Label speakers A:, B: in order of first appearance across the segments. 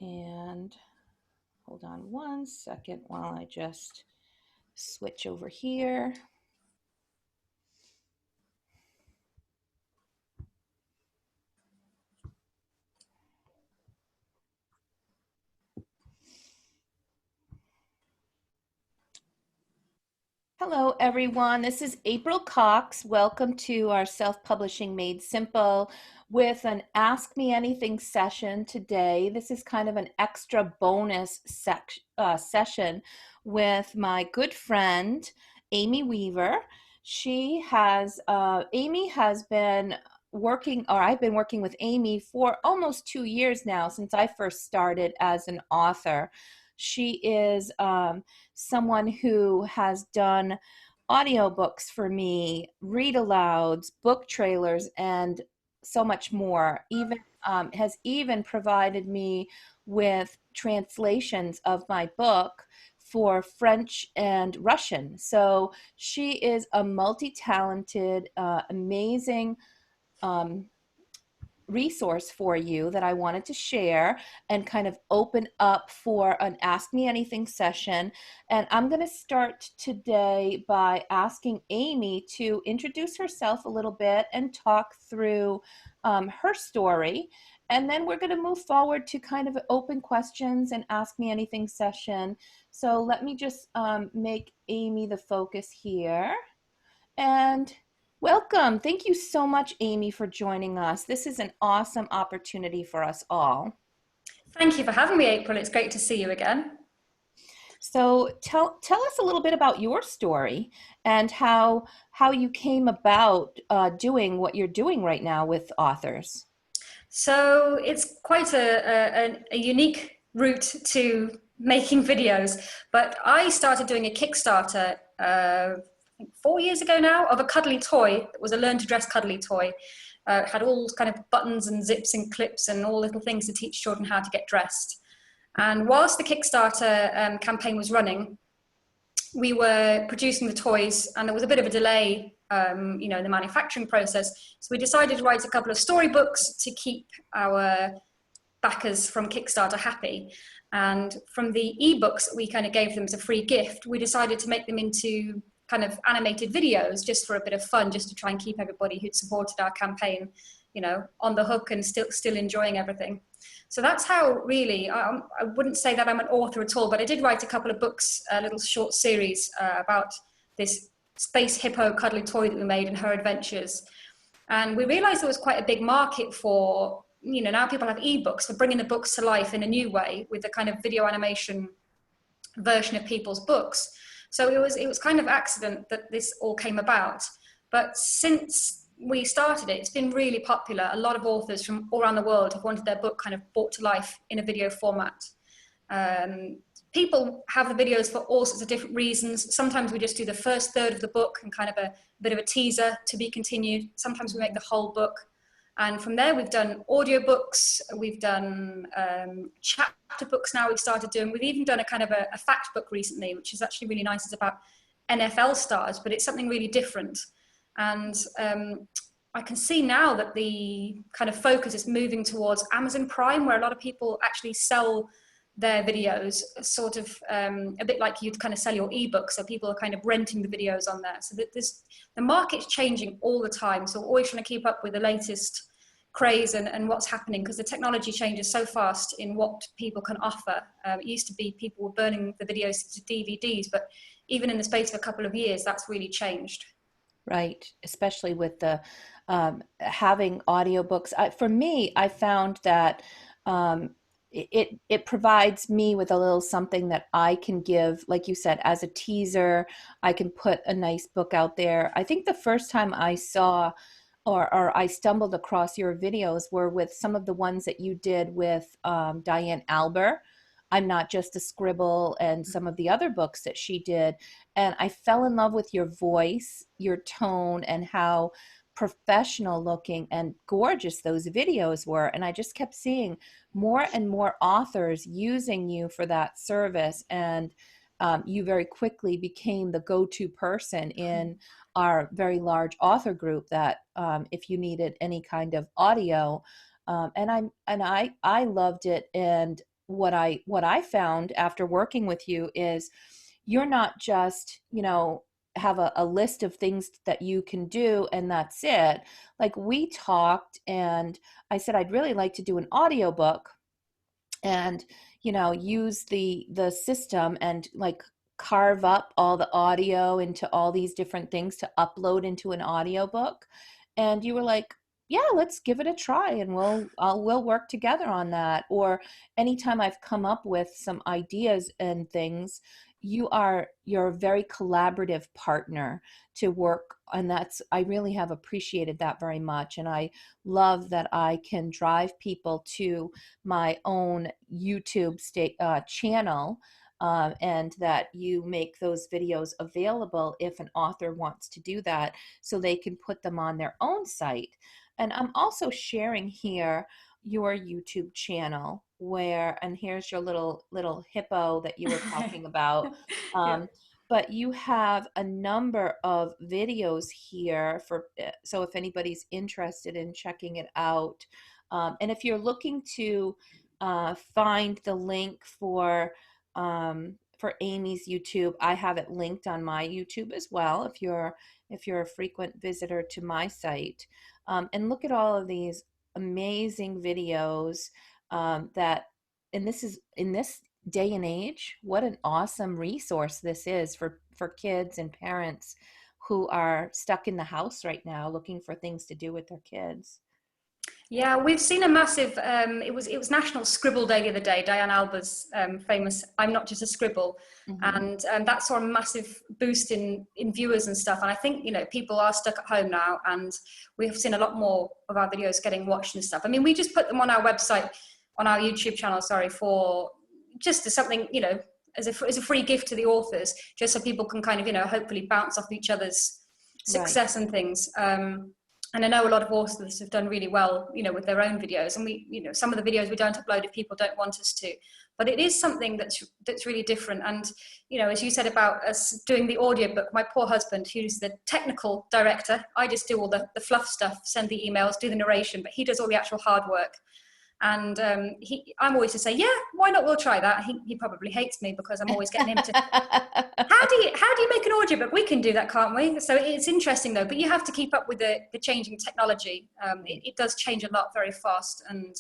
A: And hold on one second while I just switch over here. Hello, everyone. This is April Cox. Welcome to our Self-Publishing Made Simple with an Ask Me Anything session today. This is kind of an extra bonus session with my good friend, Amy Weaver. Amy has been working, or I've been working with Amy for almost 2 years now since I first started as an author. She is someone who has done audiobooks for me, read alouds, book trailers, and so much more. Even has even provided me with translations of my book for French and Russian. So she is a multi-talented, amazing um, resource for you that I wanted to share and kind of open up for an Ask Me Anything session. And I'm going to start today by asking Amy to introduce herself a little bit and talk through her story. And then we're going to move forward to kind of open questions and Ask Me Anything session. So let me just make Amy the focus here. And welcome. Thank you so much, Amy, for joining us. This is an awesome opportunity for us all.
B: Thank you for having me, April. It's great to see you again.
A: So tell us a little bit about your story and how you came about doing what you're doing right now with authors.
B: So it's quite a unique route to making videos, but I started doing a Kickstarter I think 4 years ago now of a cuddly toy. It was a learn to dress cuddly toy. It had all kind of buttons and zips and clips and all little things to teach children how to get dressed. And whilst the Kickstarter campaign was running, we were producing the toys and there was a bit of a delay in the manufacturing process. So we decided to write a couple of storybooks to keep our backers from Kickstarter happy. And from the ebooks that we kind of gave them as a free gift, we decided to make them into kind of animated videos just for a bit of fun, just to try and keep everybody who'd supported our campaign, on the hook and still enjoying everything. So that's how really, I wouldn't say that I'm an author at all, but I did write a couple of books, a little short series about this space hippo cuddly toy that we made and her adventures. And we realized there was quite a big market for, now people have ebooks, for bringing the books to life in a new way with the kind of video animation version of people's books. So it was kind of accident that this all came about. But since we started it, it's been really popular. A lot of authors from all around the world have wanted their book kind of brought to life in a video format. People have the videos for all sorts of different reasons. Sometimes we just do the first third of the book and kind of a bit of a teaser to be continued. Sometimes we make the whole book. And from there, we've done audiobooks, we've done chapter books now we've started doing. We've even done a kind of a fact book recently, which is actually really nice. It's about NFL stars, but it's something really different. And I can see now that the kind of focus is moving towards Amazon Prime, where a lot of people actually sell their videos, sort of a bit like you'd kind of sell your ebook. So people are kind of renting the videos on there. So that the market's changing all the time. So we're always trying to keep up with the latest craze and what's happening, because the technology changes so fast in what people can offer. It used to be people were burning the videos to DVDs, but even in the space of a couple of years, that's really changed.
A: Right, especially with the having audiobooks. For me, I found that it provides me with a little something that I can give, like you said, as a teaser. I can put a nice book out there. I think the first time I saw or I stumbled across your videos were with some of the ones that you did with Diane Albert. I'm Not Just a Scribble, and some of the other books that she did. And I fell in love with your voice, your tone, and how professional looking and gorgeous those videos were. And I just kept seeing more and more authors using you for that service. And you very quickly became the go-to person in our very large author group that if you needed any kind of audio, and I loved it. And what I found after working with you is you're not just, have a list of things that you can do and that's it. Like we talked and I said I'd really like to do an audiobook and use the system and like carve up all the audio into all these different things to upload into an audiobook. And you were like, yeah, let's give it a try and we'll work together on that. Or anytime I've come up with some ideas and things, you're a very collaborative partner to work, and that's I really have appreciated that very much. And I love that I can drive people to my own YouTube channel, and that you make those videos available if an author wants to do that, so they can put them on their own site. And I'm also sharing here your YouTube channel and here's your little hippo that you were talking about.
B: Yeah.
A: Um, but you have a number of videos here so if anybody's interested in checking it out, and if you're looking to find the link for Amy's YouTube, I have it linked on my YouTube as well. If you're a frequent visitor to my site, and look at all of these amazing videos, that and this is in this day and age, what an awesome resource this is for kids and parents who are stuck in the house right now looking for things to do with their kids.
B: Yeah, we've seen a massive. It was National Scribble Day the other day. Diane Alba's famous "I'm Not Just a Scribble,"
A: Hmm.
B: and that saw a massive boost in viewers and stuff. And I think people are stuck at home now, and we've seen a lot more of our videos getting watched and stuff. I mean, we just put them on our website, on our YouTube channel. Sorry, for just as something as a free gift to the authors, just so people can kind of hopefully bounce off each other's
A: Right.
B: success and things. And I know a lot of authors have done really well, with their own videos. And some of the videos we don't upload if people don't want us to. But it is something that's really different. And, as you said about us doing the audiobook, my poor husband, who's the technical director, I just do all the fluff stuff, send the emails, do the narration, but he does all the actual hard work. And I'm always to say, yeah, why not? We'll try that. He probably hates me because I'm always getting him to, how do you make an audiobook? We can do that, can't we? So it's interesting though, but you have to keep up with the changing technology. It does change a lot very fast, and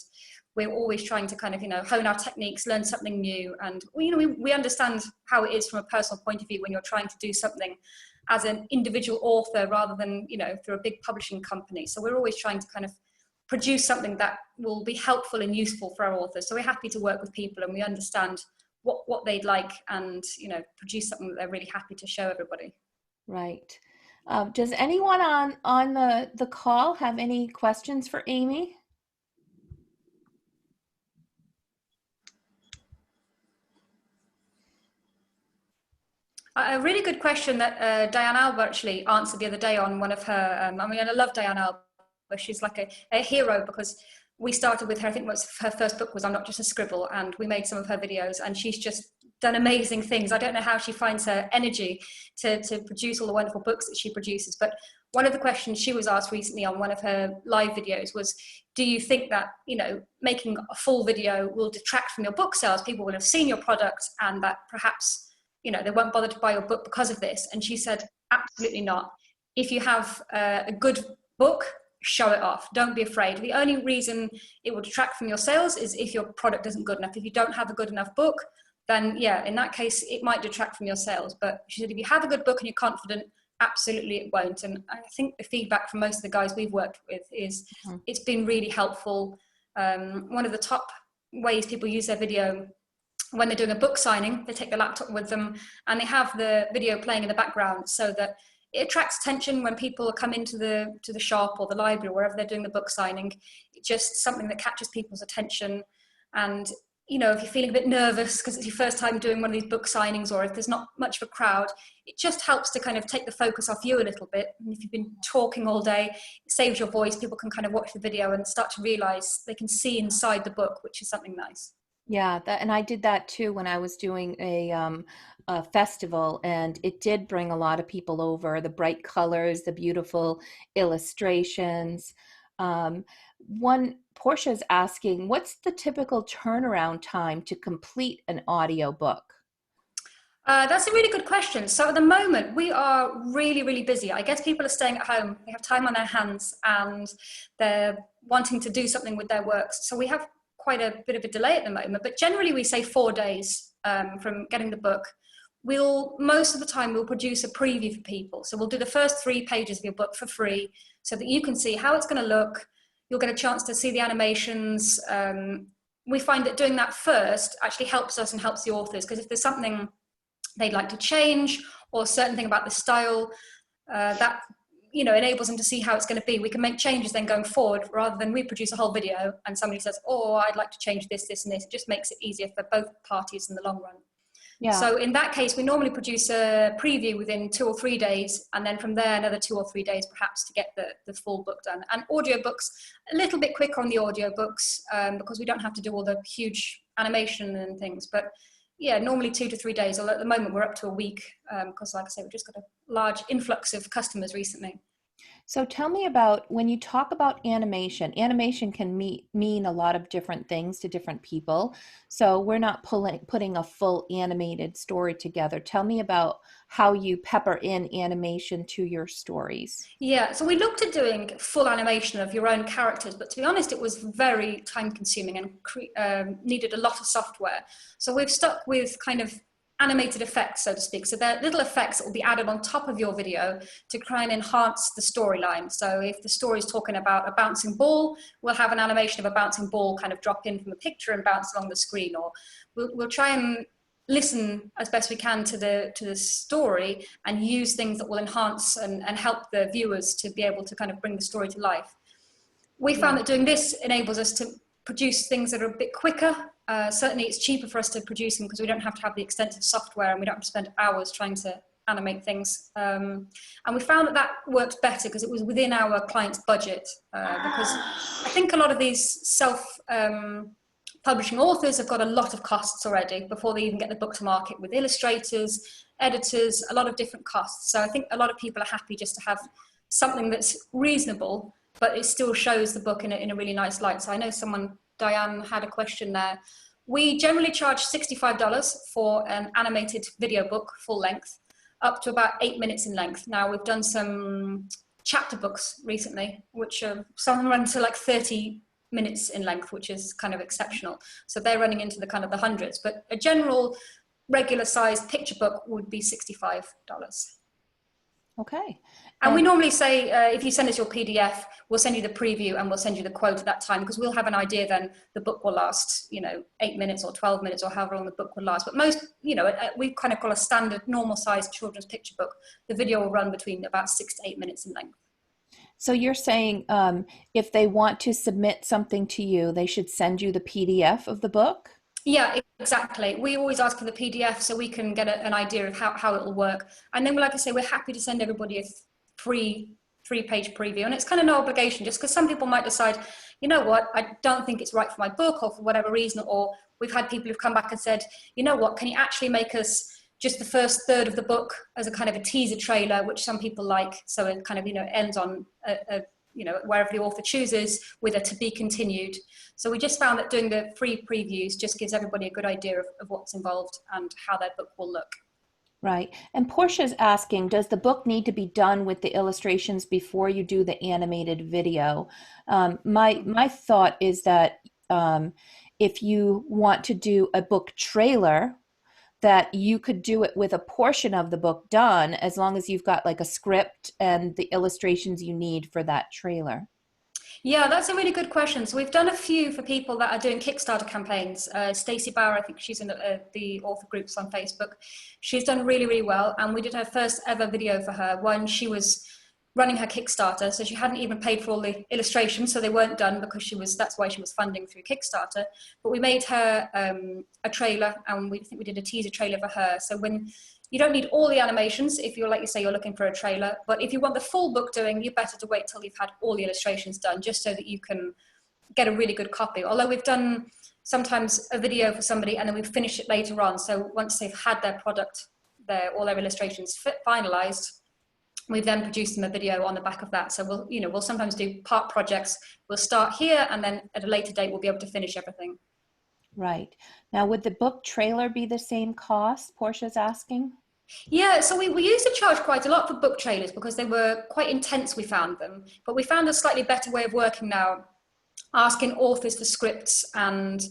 B: we're always trying to kind of hone our techniques, learn something new, and we understand how it is from a personal point of view when you're trying to do something as an individual author rather than through a big publishing company. So we're always trying to kind of produce something that will be helpful and useful for our authors. So we're happy to work with people, and we understand what they'd like, and produce something that they're really happy to show everybody.
A: Right. Does anyone on the call have any questions for Amy?
B: A really good question that Diane Alba actually answered the other day on one of her. I mean, I love Diane Alba. She's like a hero, because we started with her. I think her first book was "I'm Not Just a Scribble," and we made some of her videos, and she's just done amazing things. I don't know how she finds her energy to produce all the wonderful books that she produces. But one of the questions she was asked recently on one of her live videos was, do you think that making a full video will detract from your book sales? People will have seen your product, and that perhaps they won't bother to buy your book because of this. And she said, absolutely not. If you have a good book, show it off. Don't be afraid. The only reason it will detract from your sales is if your product isn't good enough. If you don't have a good enough book, then yeah, in that case, it might detract from your sales. But she said, if you have a good book and you're confident, absolutely it won't. And I think the feedback from most of the guys we've worked with is
A: Mhm.
B: it's been really helpful. One of the top ways people use their video when they're doing a book signing, they take the laptop with them and they have the video playing in the background, so that it attracts attention when people come into the shop or the library, wherever they're doing the book signing. It's just something that catches people's attention. And if you're feeling a bit nervous because it's your first time doing one of these book signings, or if there's not much of a crowd, it just helps to kind of take the focus off you a little bit. And if you've been talking all day, it saves your voice. People can kind of watch the video and start to realize they can see inside the book, which is something nice.
A: Yeah, and I did that too when I was doing a festival, and it did bring a lot of people over. The bright colors, the beautiful illustrations. Um, One Portia's asking, what's the typical turnaround time to complete an audio book?
B: That's a really good question. So at the moment, we are really, really busy. I guess people are staying at home. They have time on their hands and they're wanting to do something with their works. So we have quite a bit of a delay at the moment, but generally we say 4 days from getting the book. Most of the time we'll produce a preview for people. So we'll do the first 3 pages of your book for free so that you can see how it's going to look. You'll get a chance to see the animations. We find that doing that first actually helps us and helps the authors, because if there's something they'd like to change or a certain thing about the style that enables them to see how it's going to be, we can make changes then going forward, rather than we produce a whole video and somebody says, oh, I'd like to change this, this and this. It just makes it easier for both parties in the long run.
A: Yeah.
B: So in that case, we normally produce a preview within 2 or 3 days, and then from there another 2 or 3 days perhaps to get the full book done. And audiobooks, a little bit quicker on the audiobooks because we don't have to do all the huge animation and things. But yeah, normally 2 to 3 days, although at the moment we're up to a week because, like I say, we've just got a large influx of customers recently.
A: So tell me about, when you talk about animation, animation can mean a lot of different things to different people. So we're not putting a full animated story together. Tell me about how you pepper in animation to your stories.
B: Yeah, so we looked at doing full animation of your own characters, but to be honest, it was very time consuming and needed a lot of software. So we've stuck with kind of animated effects, so to speak. So they're little effects that will be added on top of your video to try and enhance the storyline. So if the story is talking about a bouncing ball, we'll have an animation of a bouncing ball kind of drop in from a picture and bounce along the screen. Or we'll try and listen as best we can to the story and use things that will enhance and help the viewers to be able to kind of bring the story to life. We found that doing this enables us to produce things that are a bit quicker. Certainly it's cheaper for us to produce them because we don't have to have the extensive software and we don't have to spend hours trying to animate things. And we found that that worked better because it was within our client's budget. Because I think a lot of these publishing authors have got a lot of costs already before they even get the book to market, with illustrators, editors, a lot of different costs. So I think a lot of people are happy just to have something that's reasonable, but it still shows the book in a really nice light. So I know Diane had a question there. We generally charge $65 for an animated video book, full length, up to about 8 minutes in length. Now we've done some chapter books recently, which some run to like 30 minutes in length, which is kind of exceptional. So they're running into the kind of the hundreds, but a general regular sized picture book would be $65.
A: Okay.
B: And we normally say, if you send us your PDF, we'll send you the preview and we'll send you the quote at that time, because we'll have an idea then the book will last, 8 minutes or 12 minutes or however long the book will last. But most, we kind of call a standard normal sized children's picture book. The video will run between about 6 to 8 minutes in length.
A: So you're saying if they want to submit something to you, they should send you the PDF of the book?
B: Yeah, exactly. We always ask for the PDF so we can get an idea of how it will work. And then, like I say, we're happy to send everybody a free 3-page preview. And it's kind of no obligation, just because some people might decide, you know what, I don't think it's right for my book, or for whatever reason. Or we've had people who've come back and said, you know what, can you actually make us just the first third of the book as a kind of a teaser trailer, which some people like. So it kind of, ends on wherever the author chooses, with a to be continued. So we just found that doing the free previews just gives everybody a good idea of what's involved and how their book will look.
A: Right. And Portia's asking, does the book need to be done with the illustrations before you do the animated video? My thought is that if you want to do a book trailer, that you could do it with a portion of the book done, as long as you've got like a script and the illustrations you need for that trailer.
B: Yeah, that's a really good question. So we've done a few for people that are doing Kickstarter campaigns. Stacey Bauer, I think she's in the author groups on Facebook. She's done really, really well. And we did her first ever video for her when she was running her Kickstarter. So she hadn't even paid for all the illustrations, so they weren't done because that's why she was funding through Kickstarter. But we made her a trailer, and I think we did a teaser trailer for her. So you don't need all the animations if you're, like you say, you're looking for a trailer. But if you want the full book doing, you're better to wait till you've had all the illustrations done, just so that you can get a really good copy. Although we've done sometimes a video for somebody and then we've finished it later on. So once they've had their product, all their illustrations finalized, We've then produced them a video on the back of that. So we'll sometimes do part projects. We'll start here, and then at a later date, we'll be able to finish everything.
A: Right. Now, would the book trailer be the same cost? Portia's asking.
B: Yeah, so we used to charge quite a lot for book trailers because they were quite intense, we found them. But we found a slightly better way of working now, asking authors for scripts, and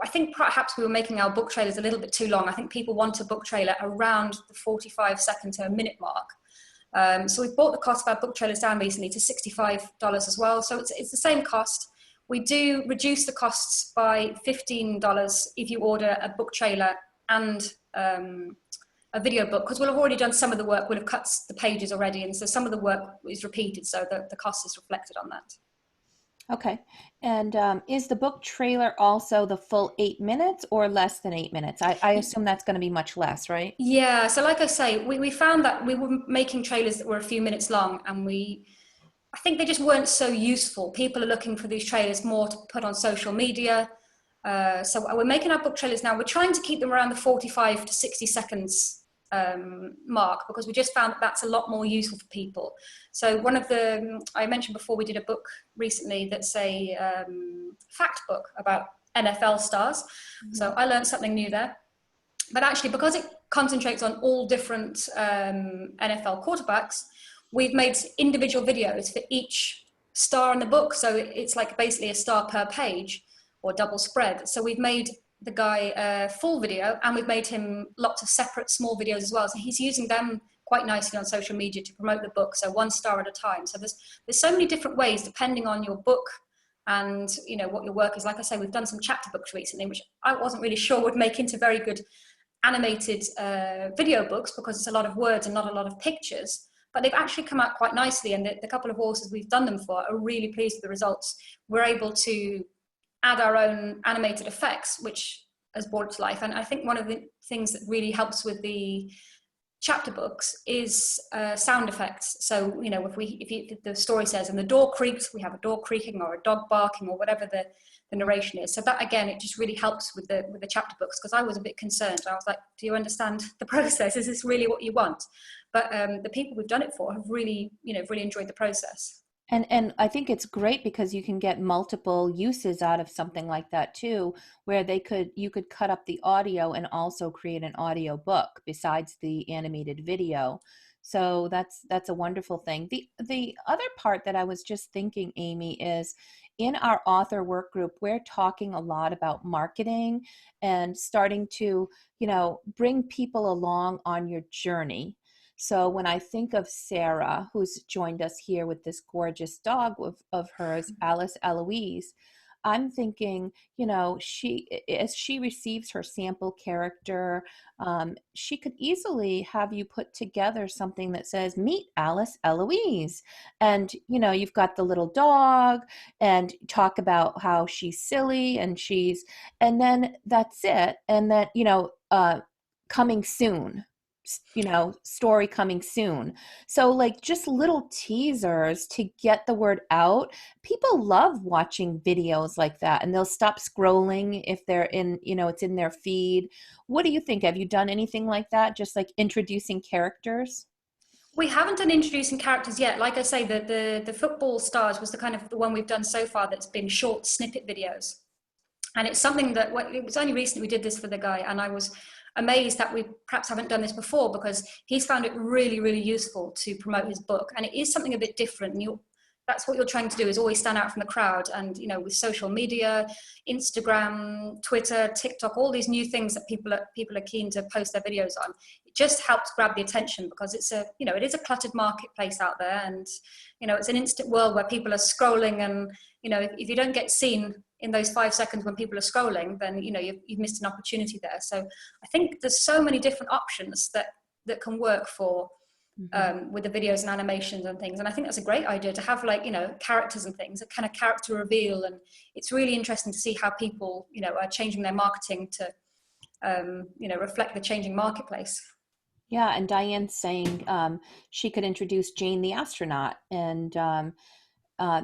B: I think perhaps we were making our book trailers a little bit too long. I think people want a book trailer around the 45-second to a minute mark. So we've brought the cost of our book trailers down recently to $65 as well. So it's the same cost. We do reduce the costs by $15 if you order a book trailer and a video book, because we'll have already done some of the work. We'll have cut the pages already, and so some of the work is repeated, so the cost is reflected on that.
A: Okay. And is the book trailer also the full 8 minutes or less than 8 minutes? I assume that's going to be much less, right?
B: Yeah, so like I say, we found that we were making trailers that were a few minutes long, and I think they just weren't so useful. People are looking for these trailers more to put on social media. So we're making our book trailers now. We're trying to keep them around the 45 to 60 seconds mark, because we just found that that's a lot more useful for people. So I mentioned before, we did a book recently that's a fact book about NFL stars. Mm-hmm. So I learned something new there. But actually, because it concentrates on all different NFL quarterbacks, we've made individual videos for each star in the book. So it's like basically a star per page, or double spread. So we've made the guy a full video, and we've made him lots of separate small videos as well. So he's using them quite nicely on social media to promote the book. So one star at a time. So there's so many different ways depending on your book and what your work is. Like I say, we've done some chapter books recently, which I wasn't really sure would make into very good animated video books, because it's a lot of words and not a lot of pictures. But they've actually come out quite nicely, and the couple of authors we've done them for are really pleased with the results. We're able to add our own animated effects, which has brought it to life. And I think one of the things that really helps with the chapter books is sound effects. So, if the story says, and the door creaks, we have a door creaking or a dog barking or whatever the narration is. So that, again, it just really helps with the chapter books, because I was a bit concerned. I was like, do you understand the process? Is this really what you want? But the people we've done it for have really, really enjoyed the process.
A: And I think it's great because you can get multiple uses out of something like that too, where you could cut up the audio and also create an audio book besides the animated video. So that's a wonderful thing. The other part that I was just thinking, Amy, is in our author work group, we're talking a lot about marketing and starting to, bring people along on your journey. So when I think of Sarah, who's joined us here with this gorgeous dog of hers, Alice Eloise, I'm thinking, as she receives her sample character, she could easily have you put together something that says, meet Alice Eloise. And, you've got the little dog, and talk about how she's silly, and then that's it. And then, coming soon. Story coming soon. So like just little teasers to get the word out. People love watching videos like that, and they'll stop scrolling if they're in, it's in their feed. What do you think? Have you done anything like that? Just like introducing characters?
B: We haven't done introducing characters yet. Like I say, the football stars was the one we've done so far that's been short snippet videos. And it's something that, it was only recently we did this for the guy, and I was amazed that we perhaps haven't done this before, because he's found it really, really useful to promote his book. And it is something a bit different. And that's what you're trying to do, is always stand out from the crowd. And, with social media, Instagram, Twitter, TikTok, all these new things that people are keen to post their videos on, it just helps grab the attention, because it is a cluttered marketplace out there. And, it's an instant world where people are scrolling, and, if you don't get seen in those 5 seconds when people are scrolling, then you've missed an opportunity there. So I think there's so many different options that can work for with the videos and animations and things. And I think that's a great idea to have, like, characters and things, a kind of character reveal. And it's really interesting to see how people are changing their marketing to reflect the changing marketplace.
A: Yeah, and Diane's saying she could introduce Jane the astronaut, and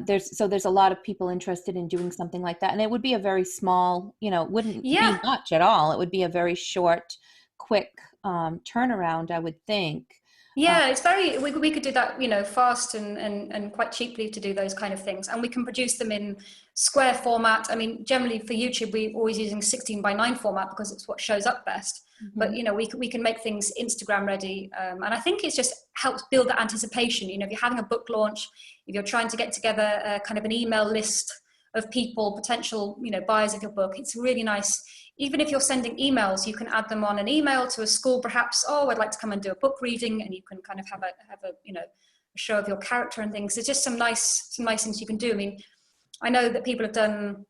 A: there's a lot of people interested in doing something like that, and it would be a very small, wouldn't be much at all. It would be a very short, quick turnaround, I would think.
B: Yeah, it's very, we could do that, fast and quite cheaply to do those kind of things. And we can produce them in square format. I mean, generally for YouTube, we're always using 16:9 format because it's what shows up best. But,
A: Mhm.
B: we can make things Instagram ready. And I think it just helps build that anticipation. If you're having a book launch, if you're trying to get together kind of an email list of people, potential, buyers of your book, it's really nice. Even if you're sending emails, you can add them on an email to a school, perhaps. Oh, I'd like to come and do a book reading, and you can kind of have a show of your character and things. There's just some nice things you can do. I mean, I know that people have done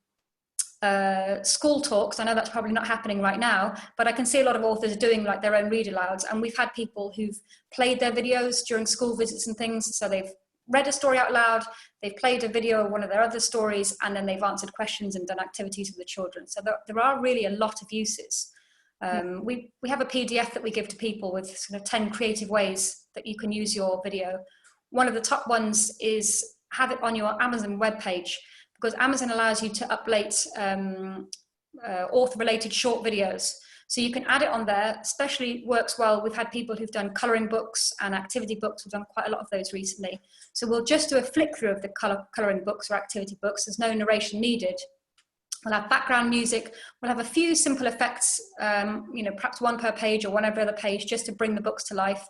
B: school talks. I know that's probably not happening right now, but I can see a lot of authors doing like their own read alouds, and we've had people who've played their videos during school visits and things. So they've read a story out loud, they've played a video of one of their other stories, and then they've answered questions and done activities with the children. So there are really a lot of uses.
A: Yeah.
B: We have a PDF that we give to people with sort of 10 creative ways that you can use your video. One of the top ones is have it on your Amazon webpage, because Amazon allows you to upload author-related short videos. So you can add it on there, especially works well. We've had people who've done colouring books and activity books. We've done quite a lot of those recently. So we'll just do a flick through of the colouring books or activity books. There's no narration needed. We'll have background music. We'll have a few simple effects, perhaps one per page or one every other page, just to bring the books to life.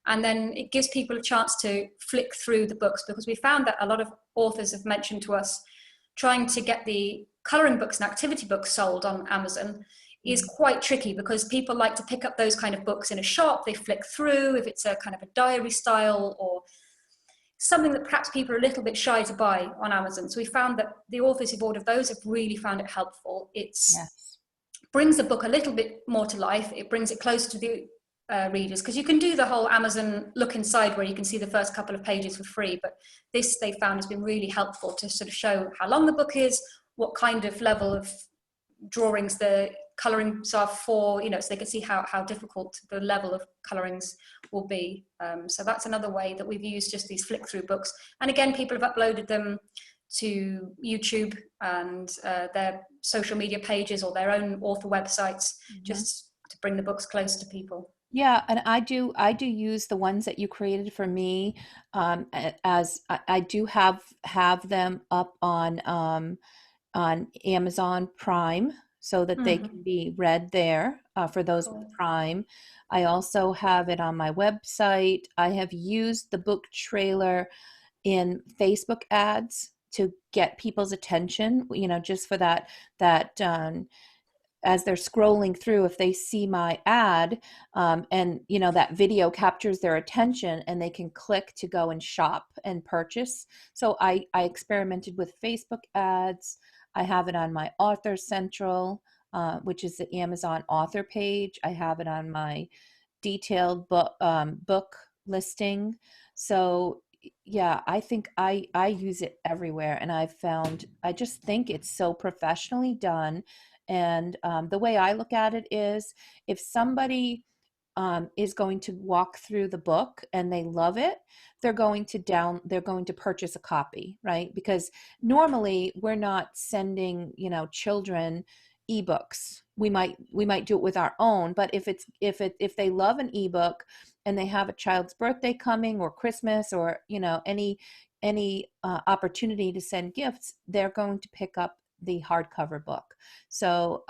B: And then it gives people a chance to flick through the books, because we found that a lot of authors have mentioned to us trying to get the colouring books and activity books sold on Amazon is quite tricky, because people like to pick up those kind of books in a shop. They flick through if it's a kind of a diary style or something that perhaps people are a little bit shy to buy on Amazon. So we found that the authors who've ordered those have really found it helpful.
A: Yes.
B: Brings the book a little bit more to life. It brings it closer to the readers, because you can do the whole Amazon look inside where you can see the first couple of pages for free, but this they found has been really helpful to sort of show how long the book is, what kind of level of drawings the colorings are for, so they can see how difficult the level of colorings will be. So that's another way that we've used just these flick through books. And again, people have uploaded them to YouTube and their social media pages or their own author websites, just to bring the books close to people.
A: Yeah, and I do use the ones that you created for me, as I do have them up on Amazon Prime so that they
B: Mm-hmm.
A: can be read there, for those with
B: Cool.
A: Prime. I also have it on my website. I have used the book trailer in Facebook ads to get people's attention, just for that as they're scrolling through, if they see my ad, and that video captures their attention, and they can click to go and shop and purchase. So I experimented with Facebook ads. I have it on my Author Central, which is the Amazon author page. I have it on my detailed book listing. So yeah, I think I use it everywhere, and I just think it's so professionally done. And the way I look at it is, if somebody is going to walk through the book and they love it, they're going to purchase a copy, right? Because normally we're not sending, children ebooks. We might do it with our own, but if they love an ebook and they have a child's birthday coming, or Christmas, or any opportunity to send gifts, they're going to pick up the hardcover book. So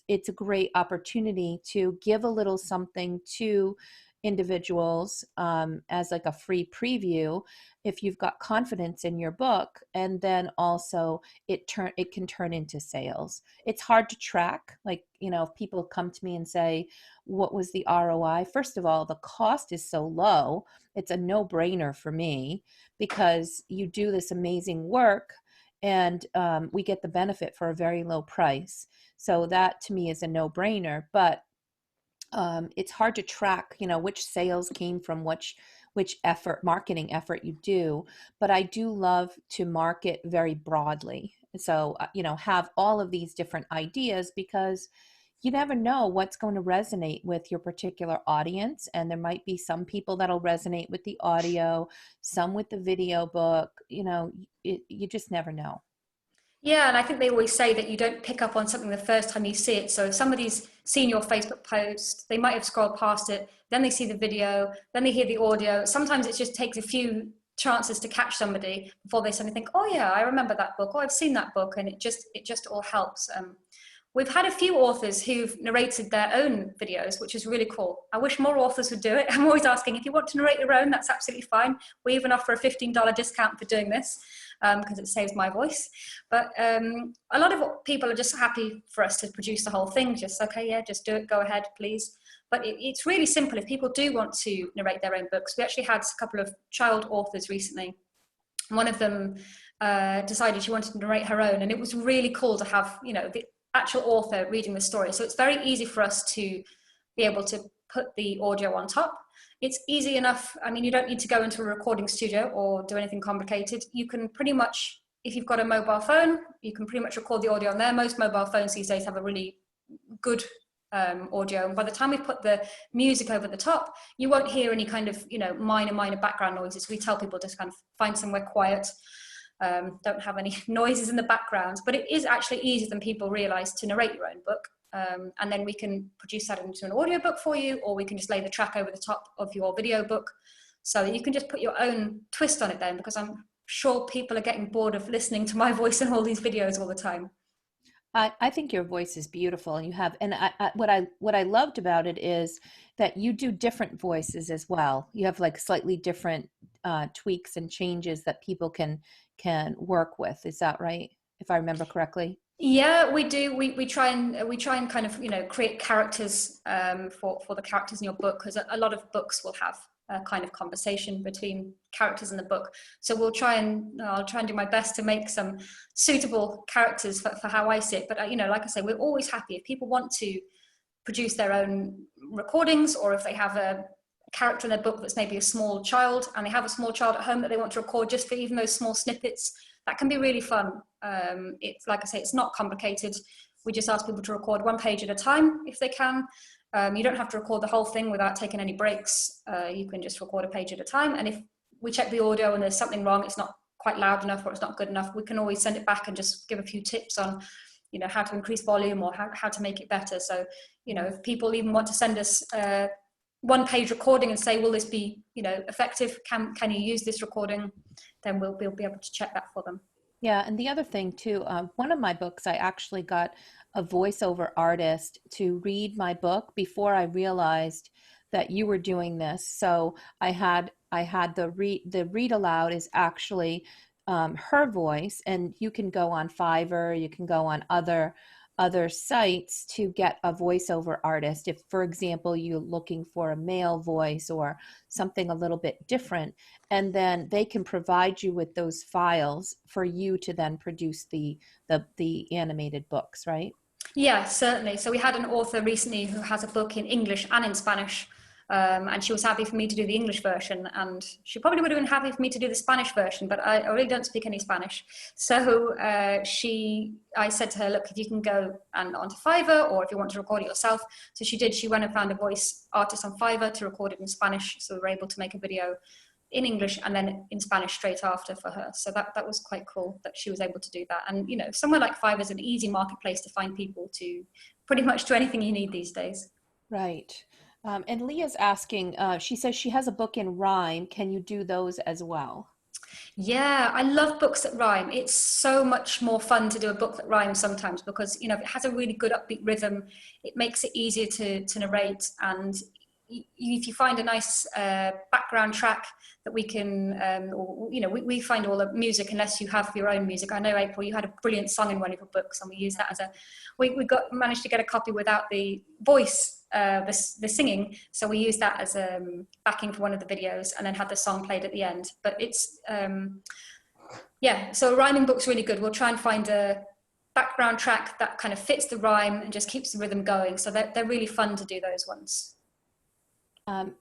A: it's a great opportunity to give a little something to individuals, as like a free preview, if you've got confidence in your book, and then also it can turn into sales. It's hard to track, like, if people come to me and say, what was the ROI? First of all, the cost is so low, it's a no-brainer for me, because you do this amazing work, and we get the benefit for a very low price. So that to me is a no-brainer. But it's hard to track, which sales came from which marketing effort you do. But I do love to market very broadly. So have all of these different ideas, because you never know what's going to resonate with your particular audience. And there might be some people that'll resonate with the audio, some with the video book. You just never know.
B: Yeah, and I think they always say that you don't pick up on something the first time you see it. So if somebody's seen your Facebook post, they might have scrolled past it, then they see the video, then they hear the audio. Sometimes it just takes a few chances to catch somebody before they suddenly think, oh yeah, I remember that book, or I've seen that book, and it just all helps. We've had a few authors who've narrated their own videos, which is really cool. I wish more authors would do it. I'm always asking, if you want to narrate your own, that's absolutely fine. We even offer a $15 discount for doing this, because it saves my voice. But a lot of people are just happy for us to produce the whole thing. Just, okay, yeah, just do it, go ahead, please. But it's really simple. If people do want to narrate their own books, we actually had a couple of child authors recently. One of them decided she wanted to narrate her own, and it was really cool to have, the actual author reading the story. So it's very easy for us to be able to put the audio on top. It's easy enough. I mean, you don't need to go into a recording studio or do anything complicated. You can pretty much, if you've got a mobile phone, you can pretty much record the audio on there. Most mobile phones these days have a really good audio. And by the time we put the music over the top, you won't hear any kind of, minor background noises. We tell people to kind of find somewhere quiet. Don't have any noises in the background, but it is actually easier than people realize to narrate your own book. And then we can produce that into an audiobook for you, or we can just lay the track over the top of your video book so that you can just put your own twist on it then, because I'm sure people are getting bored of listening to my voice in all these videos all the time.
A: I think your voice is beautiful, and you have, and what I loved about it is that you do different voices as well. You have like slightly different tweaks and changes that people can work with. Is that right? If I remember correctly.
B: Yeah, we do. We try and kind of create characters for the characters in your book, because a lot of books will have a kind of conversation between characters in the book. So I'll try and do my best to make some suitable characters for how I see it. But like I say, we're always happy if people want to produce their own recordings, or if they have a character in their book that's maybe a small child, and they have a small child at home that they want to record just for even those small snippets. That can be really fun. It's like I say, it's not complicated. We just ask people to record one page at a time if they can. You don't have to record the whole thing without taking any breaks. You can just record a page at a time. And if we check the audio and there's something wrong, it's not quite loud enough or it's not good enough, we can always send it back and just give a few tips on, how to increase volume or how to make it better. So, if people even want to send us one page recording and say, will this be, effective? Can you use this recording? Then we'll be able to check that for them.
A: Yeah, and the other thing too, one of my books, I actually got a voiceover artist to read my book before I realized that you were doing this. So I had the read aloud is actually her voice, and you can go on Fiverr, you can go on other sites to get a voiceover artist. If, for example, you're looking for a male voice or something a little bit different, and then they can provide you with those files for you to then produce the animated books, right?
B: Yeah, certainly. So we had an author recently who has a book in English and in Spanish. And she was happy for me to do the English version, and she probably would have been happy for me to do the Spanish version, but I really don't speak any Spanish. So I said to her, look, if you can go onto Fiverr, or if you want to record it yourself. So she did. She went and found a voice artist on Fiverr to record it in Spanish. So we were able to make a video in English and then in Spanish straight after for her. So that was quite cool that she was able to do that. And, somewhere like Fiverr is an easy marketplace to find people to pretty much do anything you need these days.
A: Right. And Leah's asking, she says she has a book in rhyme. Can you do those as well?
B: Yeah, I love books that rhyme. It's so much more fun to do a book that rhymes sometimes, because, if it has a really good upbeat rhythm, it makes it easier to narrate. And if you find a nice background track that we can, we find all the music, unless you have your own music. I know, April, you had a brilliant song in one of your books, and we used that as we managed to get a copy without the voice, the singing, so we used that as backing for one of the videos, and then had the song played at the end. But it's so a rhyming book's really good. We'll try and find a background track that kind of fits the rhyme and just keeps the rhythm going, so they're really fun to do those ones.
A: And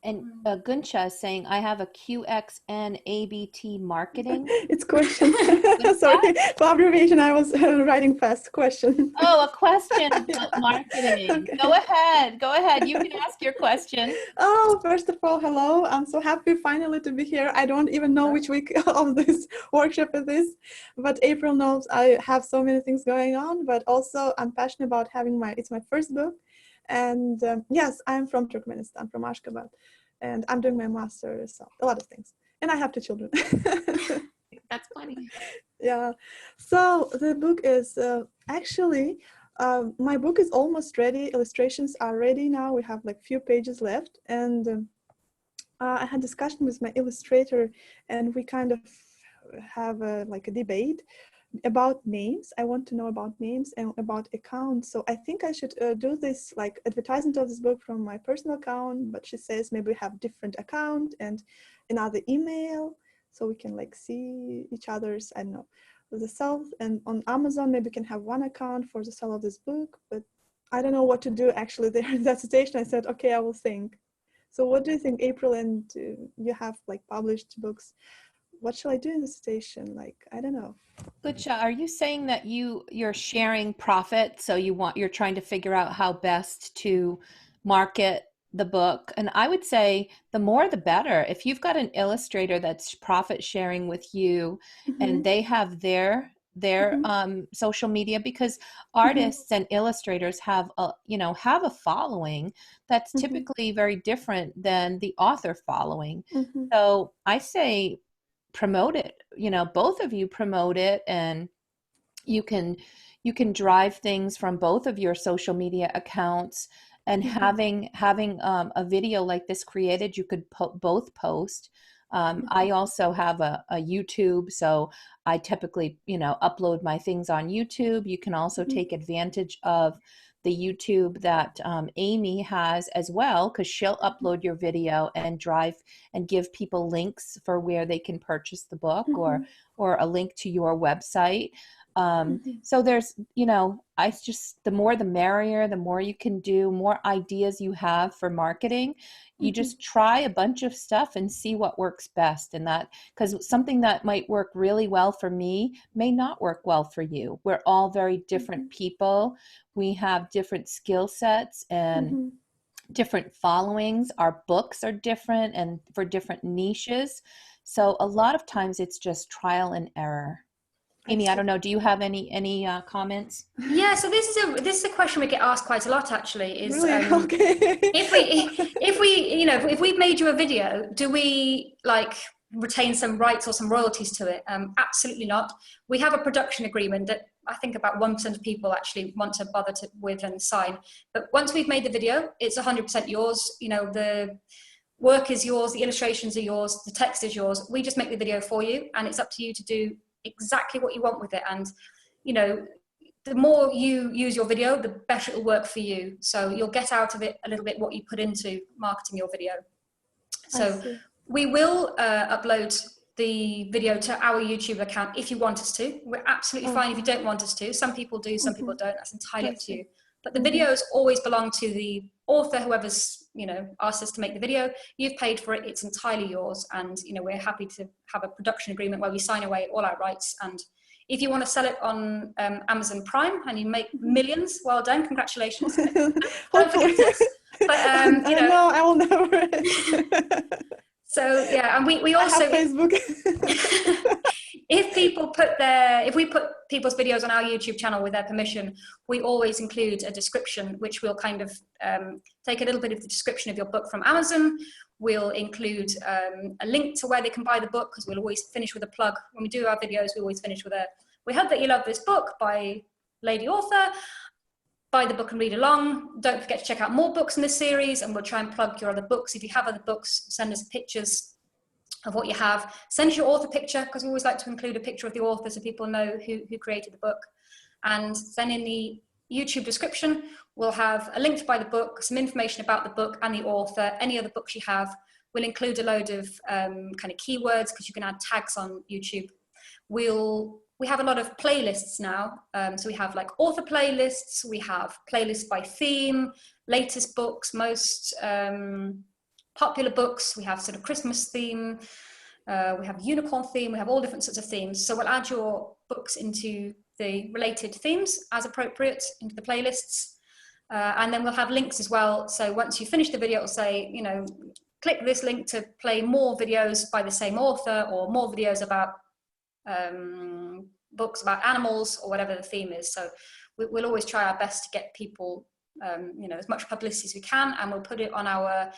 A: Guncha is saying, I have a QXN ABT marketing.
C: It's question.
A: What's
C: Sorry,
A: that?
C: for abbreviation, I was writing fast. Question.
A: Oh, a question about
C: Yeah.
A: marketing.
C: Okay.
A: Go ahead. Go ahead. You can ask your question.
C: Oh, first of all, hello. I'm so happy finally to be here. I don't even know which week of this workshop it is, but April knows I have so many things going on, but also I'm passionate about it's my first book. And yes, I'm from Turkmenistan, from Ashgabat, and I'm doing my master's, so a lot of things. And I have 2 children.
A: That's funny.
C: Yeah. So the book is actually, my book is almost ready. Illustrations are ready now. We have like few pages left. And I had discussion with my illustrator, and we kind of have like a debate about names. I want to know about names and about accounts. So I think I should do this like advertisement of this book from my personal account, but she says maybe we have different account and another email, so we can like see each other's, I don't know, the sales. And on Amazon maybe we can have one account for the sale of this book, but I don't know what to do actually there in that situation. I said, okay, I will think. So what do you think, April? And you have like published books. What shall I do in this situation? Like, I don't know.
A: Gucha, are you saying that you're sharing profit, so you're trying to figure out how best to market the book? And I would say the more the better. If you've got an illustrator that's profit sharing with you, and
C: Mm-hmm.
A: they have their
C: Mm-hmm.
A: social media, because
C: Mm-hmm.
A: artists and illustrators have a following that's
C: Mm-hmm.
A: typically very different than the author following.
C: Mm-hmm.
A: So I say promote it, both of you promote it, and you can drive things from both of your social media accounts. And
C: Mm-hmm.
A: having a video like this created, you could both post. I also have a YouTube, so I typically upload my things on YouTube. You can also
C: Mm-hmm.
A: take advantage of the YouTube that Amy has as well, because she'll upload your video and drive and give people links for where they can purchase the book,
C: Mm-hmm.
A: or a link to your website.
C: Mm-hmm.
A: So there's, I just, the more the merrier, the more you can do, more ideas you have for marketing. You
C: Mm-hmm.
A: just try a bunch of stuff and see what works best. And that, because something that might work really well for me may not work well for you. We're all very different people. We have different skill sets and
C: Mm-hmm.
A: different followings. Our books are different and for different niches. So a lot of times it's just trial and error.
C: I
A: Amy, I
C: see.
A: don't know. Do you have any comments?
B: Yeah, so this is a question we get asked quite a lot actually, is
C: Really? Okay.
B: if we've made you a video, do we like retain some rights or some royalties to it? Absolutely not. We have a production agreement that I think about 1% of people actually want to bother with and sign. But once we've made the video, it's 100% yours. The work is yours, the illustrations are yours, the text is yours. We just make the video for you, and it's up to you to do exactly what you want with it. And the more you use your video, the better it'll work for you. So you'll get out of it a little bit what you put into marketing your video.
C: I
B: So
C: see.
B: we will upload the video to our YouTube account if you want us to. We're absolutely fine if you don't want us to. Some people do, some people don't. That's entirely
C: I
B: up to you.
C: see.
B: But the videos always belong to the author, whoever's asked us to make the video. You've paid for it; it's entirely yours. And we're happy to have a production agreement where we sign away all our rights. And if you want to sell it on Amazon Prime and you make millions, well done, congratulations. Don't
C: Hopefully.
B: forget us. But
C: No, I will never.
B: So yeah, and we
C: I have
B: also
C: Facebook.
B: if we put people's videos on our YouTube channel with their permission, we always include a description, which will kind of take a little bit of the description of your book from Amazon. We'll include a link to where they can buy the book, because we'll always finish with a plug. When we do our videos, we always finish with we hope that you love this book by Lady Author. Buy the book and read along. Don't forget to check out more books in this series, and we'll try and plug your other books. If you have other books, send us pictures of what you have. Send us your author picture, because we always like to include a picture of the author so people know who created the book. And then in the YouTube description, we'll have a link to buy the book, some information about the book and the author, any other books you have. We'll include a load of kind of keywords, because you can add tags on YouTube. We have a lot of playlists now. So we have like author playlists, we have playlists by theme, latest books, most popular books, we have sort of Christmas theme, we have unicorn theme, we have all different sorts of themes. So we'll add your books into the related themes as appropriate into the playlists. And then we'll have links as well. So once you finish the video, it'll say, you know, click this link to play more videos by the same author, or more videos about books about animals, or whatever the theme is. So we'll always try our best to get people, you know, as much publicity as we can, and we'll put it on our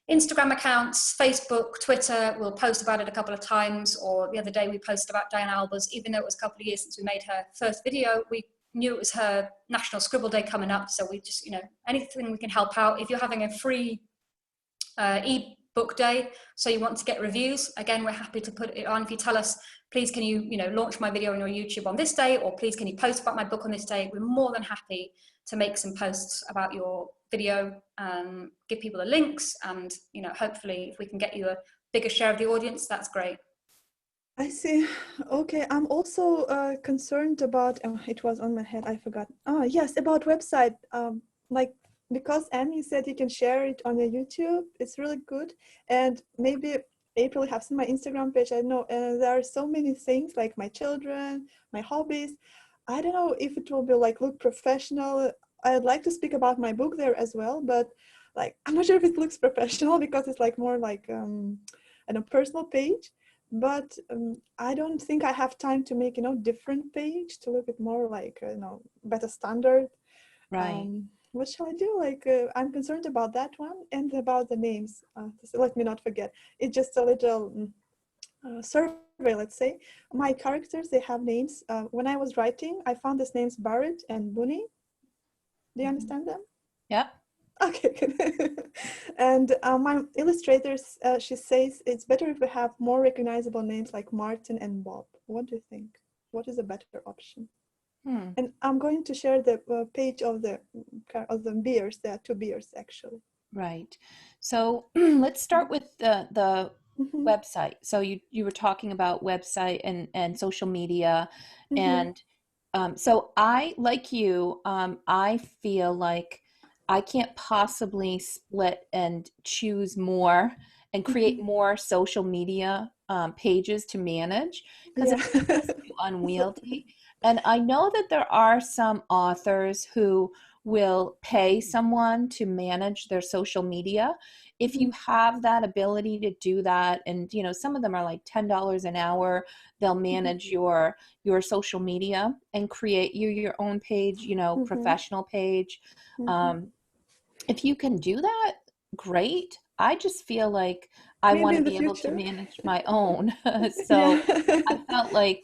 B: Instagram accounts, Facebook, Twitter. We'll post about it a couple of times. Or the other day we posted about Diana Albers, even though it was a couple of years since we made her first video, we knew it was her National Scribble Day coming up. So we just, you know, anything we can help out. If you're having a free e-book day, so you want to get reviews, again, we're happy to put it on. If you tell us, please can you, you know, launch my video on your YouTube on this day, or please can you post about my book on this day, we're more than happy to make some posts about your video, give people the links, and, you know, hopefully if we can get you a bigger share of the audience, that's great.
C: I see. Okay, I'm also concerned about, it was on my head, I forgot. Oh, yes, about website. Like, because Amy said you can share it on your YouTube, it's really good. And maybe April have seen my Instagram page, I know, and there are so many things like my children, my hobbies. I don't know if it will be like look professional. I'd like to speak about my book there as well, but like I'm not sure if it looks professional because it's like more like a personal page. But I don't think I have time to make, you know, different page to look at more like, you know, better standard.
A: Right.
C: What shall I do? Like, I'm concerned about that one and about the names. So let me not forget. It's just a little survey, let's say. My characters, they have names. When I was writing, I found these names Barrett and Bunny. Do you understand them?
A: Yep.
C: Okay, good. And my illustrators, she says it's better if we have more recognizable names like Martin and Bob. What do you think? What is a better option? And I'm going to share the page of the beers. There are 2 beers actually.
A: Right. So let's start with the website. So you were talking about website and social media, and so I, like you, I feel like I can't possibly split and choose more and create more social media pages to manage, because it's just too unwieldy. And I know that there are some authors who will pay someone to manage their social media. If you have that ability to do that, and you know, some of them are like $10 an hour, they'll manage your social media and create you your own page, you know, professional page. If you can do that, great. I just feel like I want to be able to manage my own. So I felt like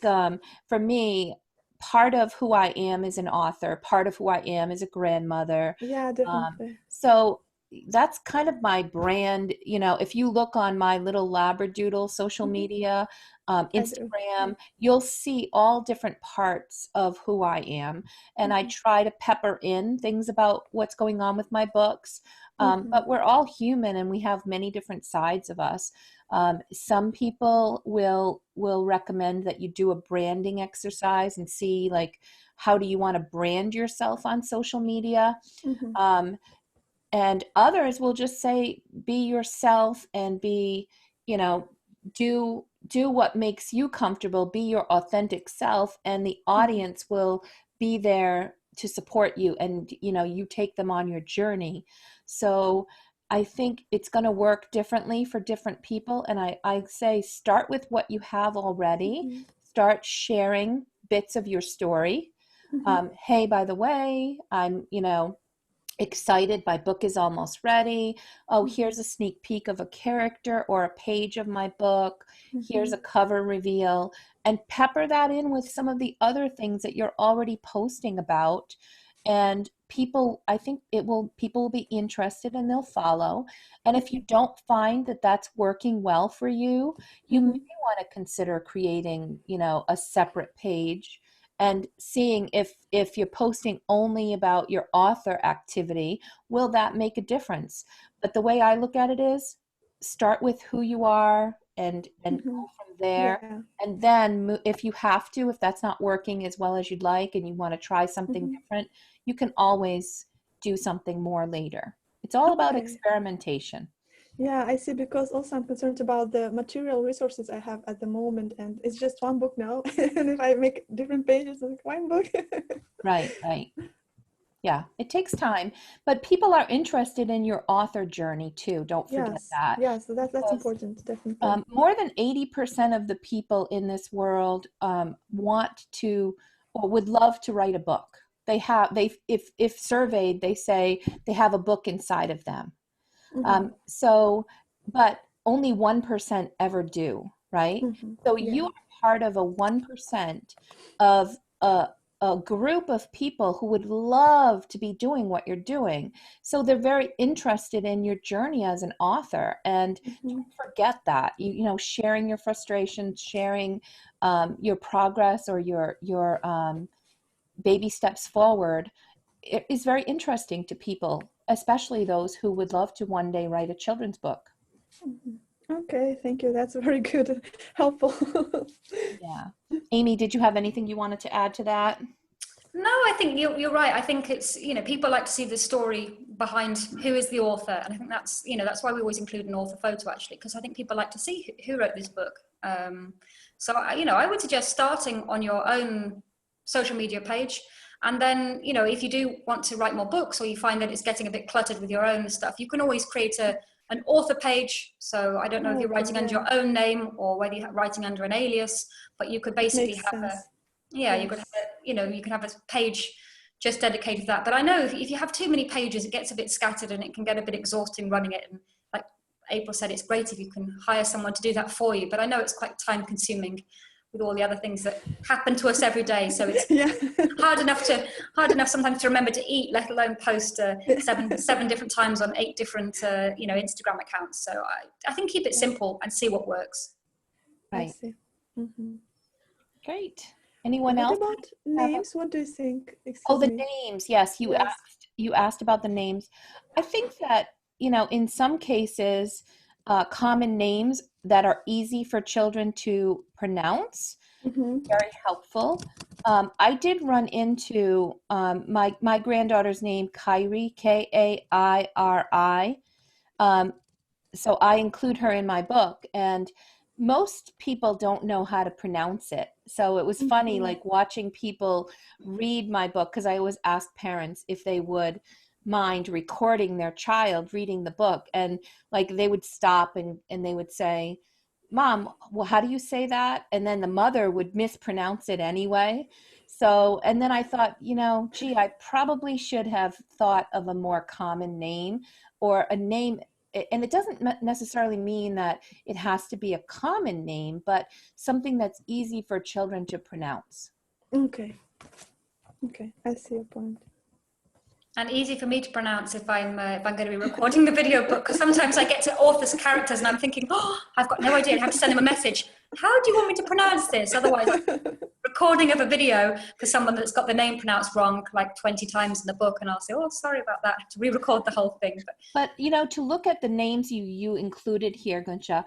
A: for me, part of who I am is an author, part of who I am is a grandmother.
C: Yeah, definitely.
A: So that's kind of my brand. You know, if you look on my little Labradoodle social media, Instagram, you'll see all different parts of who I am. And I try to pepper in things about what's going on with my books. But we're all human and we have many different sides of us. Some people will recommend that you do a branding exercise and see like, how do you want to brand yourself on social media? And others will just say, be yourself and be, you know, do what makes you comfortable, be your authentic self, and the audience will be there to support you, and you know, you take them on your journey. So I think it's going to work differently for different people, and I say start with what you have already. Start sharing bits of your story. Hey, by the way, I'm, you know, excited, my book is almost ready. Oh, here's a sneak peek of a character or a page of my book. Here's a cover reveal, and pepper that in with some of the other things that you're already posting about. And people, I think people will be interested and they'll follow. And if you don't find that that's working well for you, you may want to consider creating, you know, a separate page and seeing if you're posting only about your author activity, will that make a difference? But the way I look at it is, start with who you are and go from there.
C: Yeah.
A: And then if you have to, if that's not working as well as you'd like and you want to try something different, you can always do something more later. It's all about experimentation.
C: Yeah, I see, because also I'm concerned about the material resources I have at the moment, and it's just one book now. And if I make different pages, it's like one book.
A: Right, right. Yeah, it takes time, but people are interested in your author journey too. Don't forget
C: Yes,
A: that.
C: yes, that's
A: Because
C: important, definitely.
A: more than 80% of the people in this world want to or would love to write a book. If surveyed, they say they have a book inside of them.
C: Mm-hmm.
A: So, but only 1% ever do, right?
C: Mm-hmm.
A: So
C: Yeah.
A: you are part of a 1% of a group of people who would love to be doing what you're doing. So they're very interested in your journey as an author. And
C: Mm-hmm.
A: don't forget that, sharing your frustrations, sharing your progress or your baby steps forward is very interesting to people, especially those who would love to one day write a children's book.
C: Mm-hmm. Okay, thank you. That's very good, helpful.
A: Yeah. Amy, did you have anything you wanted to add to that?
B: No, I think you're right. I think it's, people like to see the story behind who is the author. And I think that's why we always include an author photo, actually, because I think people like to see who wrote this book. So, I would suggest starting on your own social media page. And then, if you do want to write more books, or you find that it's getting a bit cluttered with your own stuff, you can always create an author page. So I don't know if you're
C: Okay,
B: writing under
C: yeah,
B: your own name or whether you're writing under an alias, but you could
C: it
B: basically
C: makes
B: have
C: sense.
B: you could have
C: Yes.
B: you can have a page just dedicated to that. But I know if you have too many pages, it gets a bit scattered and it can get a bit exhausting running it. And like April said, it's great if you can hire someone to do that for you. But I know it's quite time consuming with all the other things that happen to us every day. So it's
C: Yeah.
B: hard enough sometimes to remember to eat, let alone post seven different times on 8 different Instagram accounts. So I think keep it
C: Yeah,
B: simple and see what works.
C: I
A: Right.
C: see. Mm-hmm.
A: Great. Anyone
C: What
A: else
C: about
A: have
C: names? What do you think?
A: oh,
C: Excuse
A: the
C: me.
A: names. Yes,
C: Yes.
A: you asked about the names. I think that, in some cases, common names that are easy for children to pronounce,
C: Mm-hmm.
A: very helpful. I did run into my granddaughter's name, Kairi, Kairi. Um, so I include her in my book, and most people don't know how to pronounce it. So it was funny,
C: Mm-hmm.
A: like watching people read my book, because I always ask parents if they would mind recording their child reading the book, and like they would stop and they would say, "Mom, well, how do you say that?" And then the mother would mispronounce it anyway. So, and then I thought, gee, I probably should have thought of a more common name, or a name, and it doesn't necessarily mean that it has to be a common name, but something that's easy for children to pronounce.
C: Okay. Okay. I see your point.
B: And easy for me to pronounce if I'm going to be recording the video book, because sometimes I get to author's characters and I'm thinking, oh, I've got no idea. I have to send them a message. How do you want me to pronounce this? Otherwise, recording of a video for someone that's got the name pronounced wrong like 20 times in the book, and I'll say, oh, sorry about that. I have to re-record the whole thing.
A: But to look at the names you included here, Gunsha,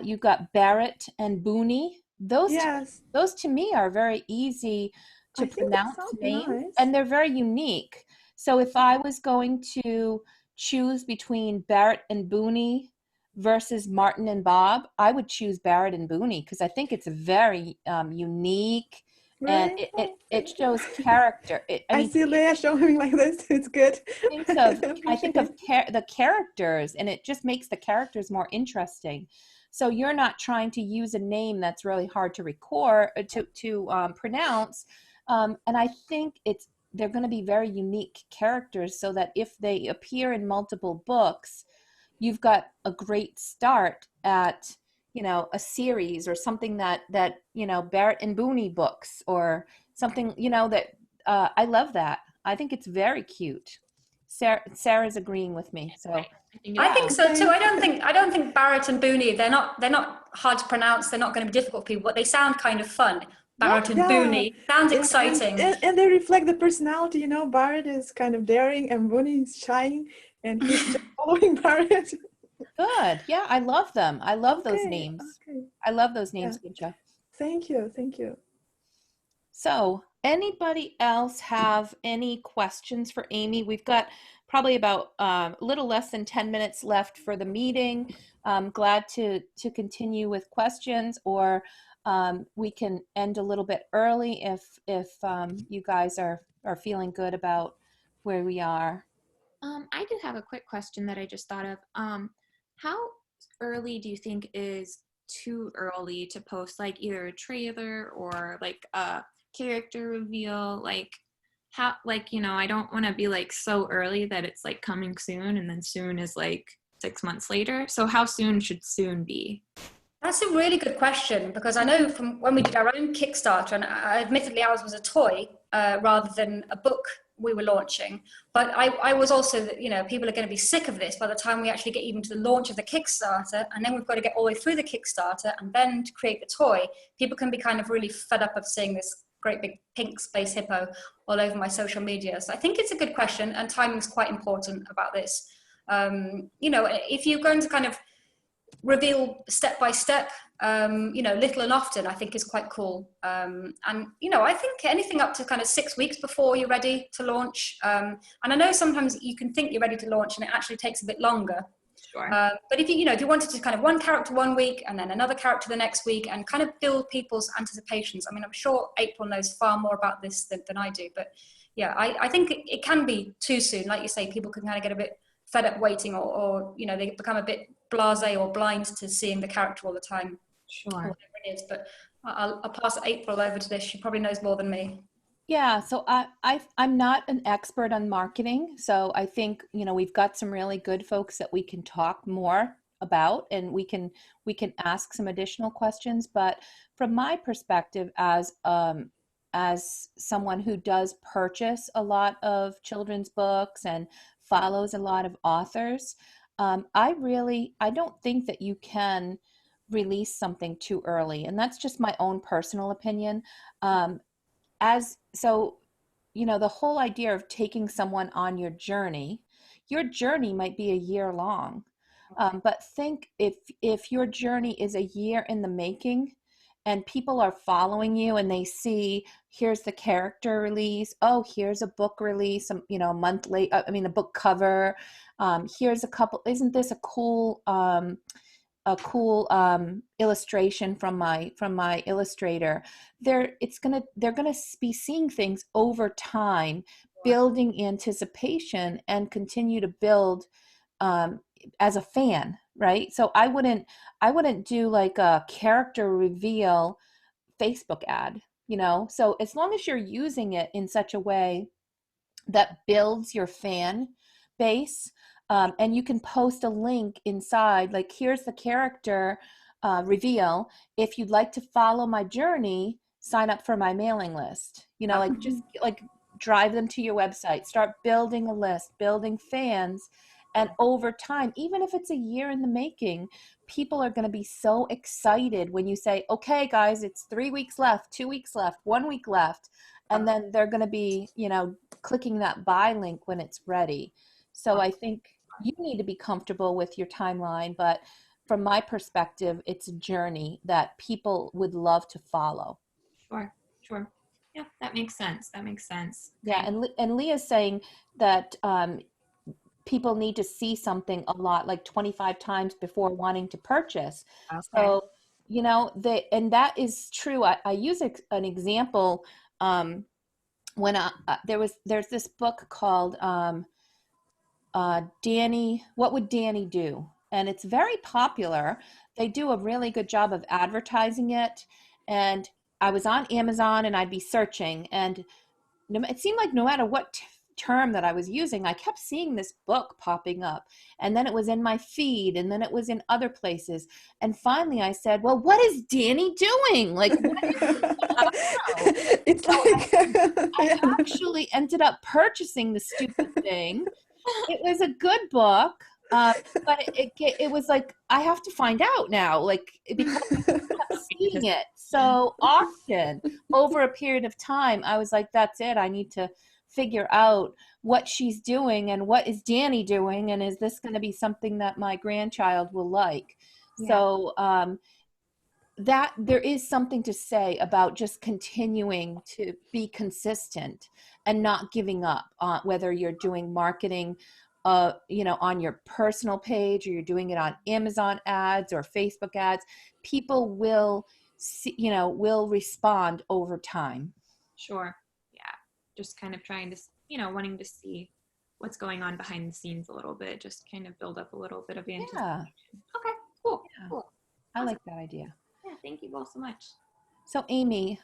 A: you've got Barrett and Booney.
C: Yes.
A: Those to me are very easy to
C: I think that
A: pronounce
C: sounds
A: names,
C: nice.
A: and they're very unique. So if I was going to choose between Barrett and Booney versus Martin and Bob, I would choose Barrett and Booney, because I think it's a very unique, and
C: Right?
A: it, it,
C: Oh,
A: it
C: thank you.
A: shows character. I
C: I
A: mean,
C: see Leah showing like this. It's good.
A: I think of
C: Appreciate.
A: the characters, and it just makes the characters more interesting. So you're not trying to use a name that's really hard to record to pronounce, and I think they're going to be very unique characters, so that if they appear in multiple books, you've got a great start at a series, or something that Barrett and Booney books, or something that I love that. I think it's very cute. Sarah's agreeing with me, so
B: I think
A: yeah.
B: so too.
C: Okay.
B: I don't think Barrett and Booney, they're not hard to pronounce. They're not going to be difficult for people, but they sound kind of fun.
A: Yeah,
B: Barrett and
C: Yeah.
B: Booney sounds
C: Yeah.
B: exciting.
C: And they reflect the personality. Barrett is kind of daring and Boone is shy and he's just following Barrett.
A: good. Yeah, I love them. I love those
C: Okay.
A: names.
C: Okay.
A: I love those
C: Yeah.
A: names, Gunja.
C: Thank you. Thank you.
A: So, anybody else have any questions for Amy? We've got probably about a little less than 10 minutes left for the meeting. Glad to continue with questions, or we can end a little bit early if you guys are feeling good about where we are.
D: I do have a quick question that I just thought of. How early do you think is too early to post like either a trailer or like a character reveal? Like how, like, you know, I don't want to be like so early that it's like coming soon and then soon is like 6 months later. So how soon should soon be?
B: That's a really good question, because I know from when we did our own Kickstarter, and admittedly ours was a toy rather than a book we were launching, but I was also, you know, people are going to be sick of this by the time we actually get even to the launch of the Kickstarter, and then we've got to get all the way through the Kickstarter and then to create the toy. People can be kind of really fed up of seeing this great big pink space hippo all over my social media. So I think it's a good question, and timing is quite important about this. You know, if you're going to kind of reveal step by step, you know, little and often, I think is quite cool. And, you know, I think anything up to kind of 6 weeks before you're ready to launch. And I know sometimes you can think you're ready to launch and it actually takes a bit longer.
D: Sure.
B: But if you know, if you wanted to kind of one character 1 week and then another character the next week and kind of build people's anticipations. I mean, I'm sure April knows far more about this than I do, but yeah, I think it can be too soon. Like you say, people can kind of get a bit fed up waiting, or you know, they become a bit blasé or blind to seeing the character all the time.
D: Sure.
B: Or whatever it is. But I'll pass April over to this. She probably knows more than me.
A: Yeah, so I'm not an expert on marketing, so I think, you know, we've got some really good folks that we can talk more about, and we can ask some additional questions. But from my perspective, as someone who does purchase a lot of children's books and follows a lot of authors, I don't think that you can release something too early, and that's just my own personal opinion. So, you know, the whole idea of taking someone on your journey might be a year long. But think if your journey is a year in the making and people are following you and they see, here's the character release, oh, here's a book release, you know, a month late, I mean, a book cover, here's a couple, isn't this a cool illustration from my illustrator. They're gonna be seeing things over time, building anticipation, and continue to build as a fan, right? So I wouldn't do like a character reveal Facebook ad, you know. So as long as you're using it in such a way that builds your fan base, and you can post a link inside, like, here's the character reveal. If you'd like to follow my journey, sign up for my mailing list. You know, like, just like drive them to your website, start building a list, building fans. And over time, even if it's a year in the making, people are going to be so excited when you say, okay, guys, it's 3 weeks left, 2 weeks left, 1 week left. And then they're going to be, you know, clicking that buy link when it's ready. So I think you need to be comfortable with your timeline, but from my perspective, it's a journey that people would love to follow.
D: Sure. Sure. Yeah, that makes sense. That makes sense.
A: Yeah, and Leah's saying that people need to see something a lot, like 25 times before wanting to purchase.
D: Okay.
A: So, you know, and that is true. I use an example. When there's this book called Danny, What Would Danny Do? And it's very popular. They do a really good job of advertising it. And I was on Amazon and I'd be searching, and it seemed like no matter what term that I was using, I kept seeing this book popping up. And then it was in my feed, and then it was in other places. And finally I said, well, what is Danny doing? Like, what is
C: it's
A: so
C: like
A: I actually ended up purchasing the stupid thing. It was a good book, but it was like, I have to find out now, like, because I kept seeing it so often over a period of time. I was like, that's it. I need to figure out what she's doing and what is Danny doing, and is this going to be something that my grandchild will like? Yeah. So that there is something to say about just continuing to be consistent and not giving up, whether you're doing marketing you know, on your personal page, or you're doing it on Amazon ads or Facebook ads, people will see, you know, will respond over time.
D: Sure. Yeah. Just kind of trying to, you know, wanting to see what's going on behind the scenes a little bit, just kind of build up a little bit of anticipation.
A: Yeah,
D: Okay, cool.
A: Yeah.
D: Cool.
A: I like that idea.
D: Yeah, thank you both so much.
A: So Amy,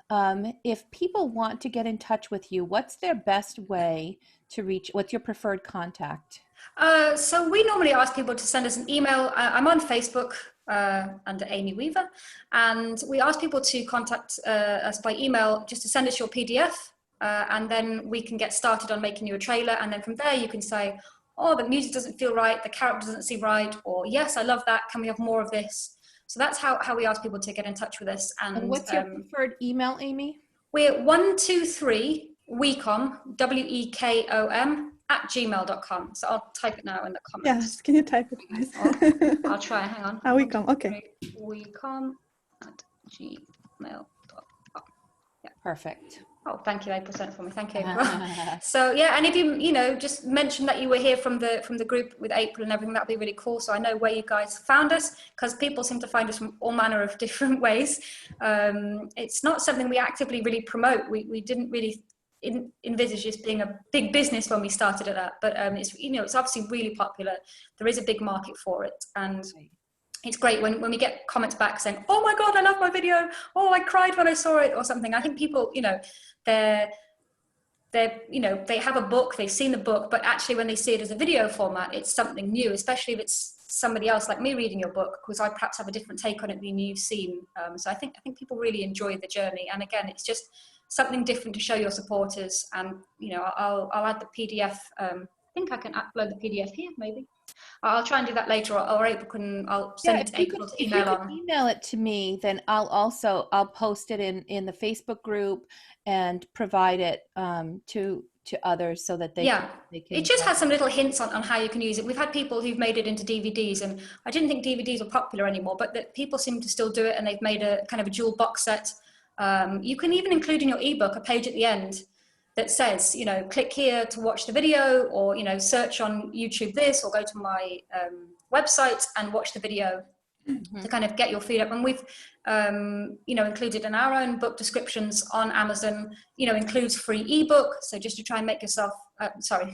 A: if people want to get in touch with you, what's their best way to reach? What's your preferred contact?
B: So we normally ask people to send us an email. I'm on Facebook under Amy Weaver, and we ask people to contact us by email just to send us your PDF, and then we can get started on making you a trailer. And then from there you can say, oh, the music doesn't feel right, the character doesn't seem right, or yes, I love that, can we have more of this? So that's how we ask people to get in touch with us.
A: And what's your preferred email, Amy?
B: We're 123wecom, WEKOM, @gmail.com. So I'll type it now in the comments.
C: Yes, can you type it, please?
B: I'll try, hang on.
C: Wecom, okay.
B: Wecom @gmail.com. Yeah.
A: Perfect.
B: Oh, thank you, April sent it for me. Thank you, April. So yeah, and if you know, just mention that you were here from the group with April and everything, that'd be really cool. So I know where you guys found us, because people seem to find us from all manner of different ways. It's not something we actively really promote. We didn't really envisage this being a big business when we started it up, but it's, you know, it's obviously really popular. There is a big market for it, and it's great when we get comments back saying, oh my God, I love my video. Oh, I cried when I saw it, or something. I think people, you know, you know, they have a book, they've seen the book, but actually when they see it as a video format, it's something new, especially if it's somebody else like me reading your book, because I perhaps have a different take on it than you've seen. So I think people really enjoy the journey. And again, it's just something different to show your supporters. And, you know, I'll add the PDF. I think I can upload the PDF here, maybe. I'll try and do that later, or April can, I'll send it to April to email on.
A: If you could email it to me, then I'll post it in the Facebook group and provide it to others so that they can,
B: it just has some little hints on how you can use it. We've had people who've made it into DVDs, and I didn't think DVDs were popular anymore, but that people seem to still do it, and they've made a kind of a dual box set. You can even include in your ebook a page at the end that says, you know, click here to watch the video, or, you know, search on YouTube this, or go to my website and watch the video to kind of get your feed up. And we've, you know, included in our own book descriptions on Amazon, you know, includes free ebook. So just to try and make yourself,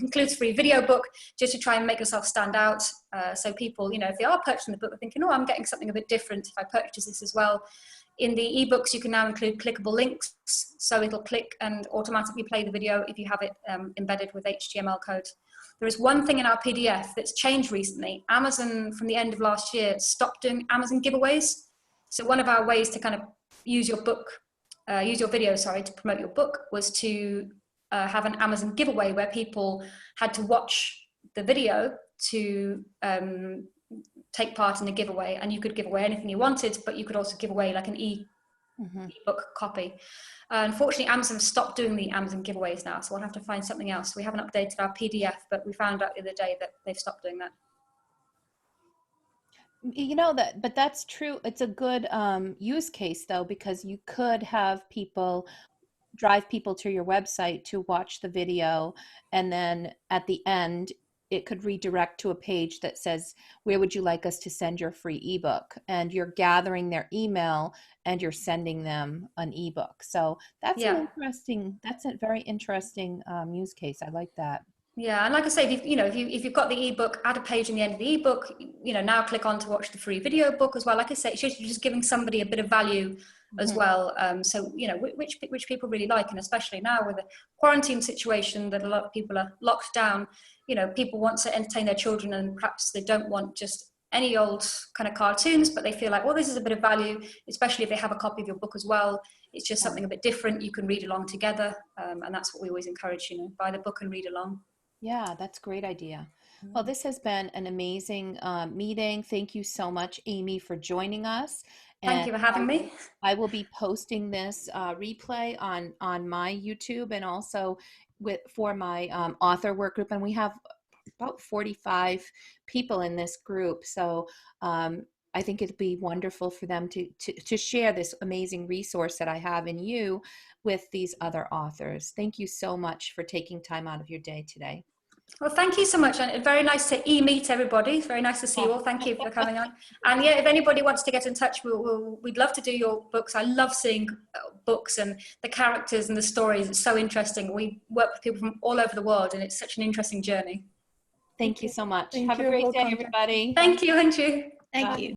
B: includes free video book, just to try and make yourself stand out. So people, you know, if they are purchasing the book, they're thinking, oh, I'm getting something a bit different if I purchase this as well. In the ebooks, you can now include clickable links, so it'll click and automatically play the video if you have it embedded with HTML code. There is one thing in our PDF that's changed recently. Amazon, from the end of last year, stopped doing Amazon giveaways. So one of our ways to kind of use your video, to promote your book, was to have an Amazon giveaway where people had to watch the video to take part in the giveaway, and you could give away anything you wanted, but you could also give away like an ebook copy. Unfortunately, Amazon stopped doing the Amazon giveaways now, so we'll have to find something else. We haven't updated our PDF, but we found out the other day that they've stopped doing that.
A: You know that, but that's true. It's a good use case though, because you could have drive people to your website to watch the video, and then at the end it could redirect to a page that says, where would you like us to send your free ebook? And you're gathering their email and you're sending them an ebook. So that's that's a very interesting use case. I like that.
B: Yeah, and like I say, if you've got the ebook, add a page in the end of the ebook. You know, now click on to watch the free video book as well. Like I say, it's just giving somebody a bit of value as well. So you know, which people really like, and especially now with the quarantine situation that a lot of people are locked down. You know, people want to entertain their children, and perhaps they don't want just any old kind of cartoons, but they feel like, well, this is a bit of value, especially if they have a copy of your book as well. It's just something a bit different. You can read along together, and that's what we always encourage. You know, buy the book and read along.
A: Yeah, that's a great idea. Well, this has been an amazing meeting. Thank you so much, Amy, for joining us.
B: Thank you for having me.
A: I will be posting this replay on my YouTube, and also for my author work group. And we have about 45 people in this group. So I think it'd be wonderful for them to share this amazing resource that I have in you with these other authors. Thank you so much for taking time out of your day today.
B: Well, thank you so much, and very nice to meet everybody. It's very nice to see you all. Thank you for coming on. And yeah, if anybody wants to get in touch, we'd love to do your books. I love seeing books and the characters and the stories. It's so interesting. We work with people from all over the world, and it's such an interesting journey.
A: Thank you so much.
C: Thank
A: Have a
C: you.
A: great
C: We'll
A: day,
C: contact-
A: everybody.
B: Thank you, Andrew.
D: Thank
A: Bye.
D: you.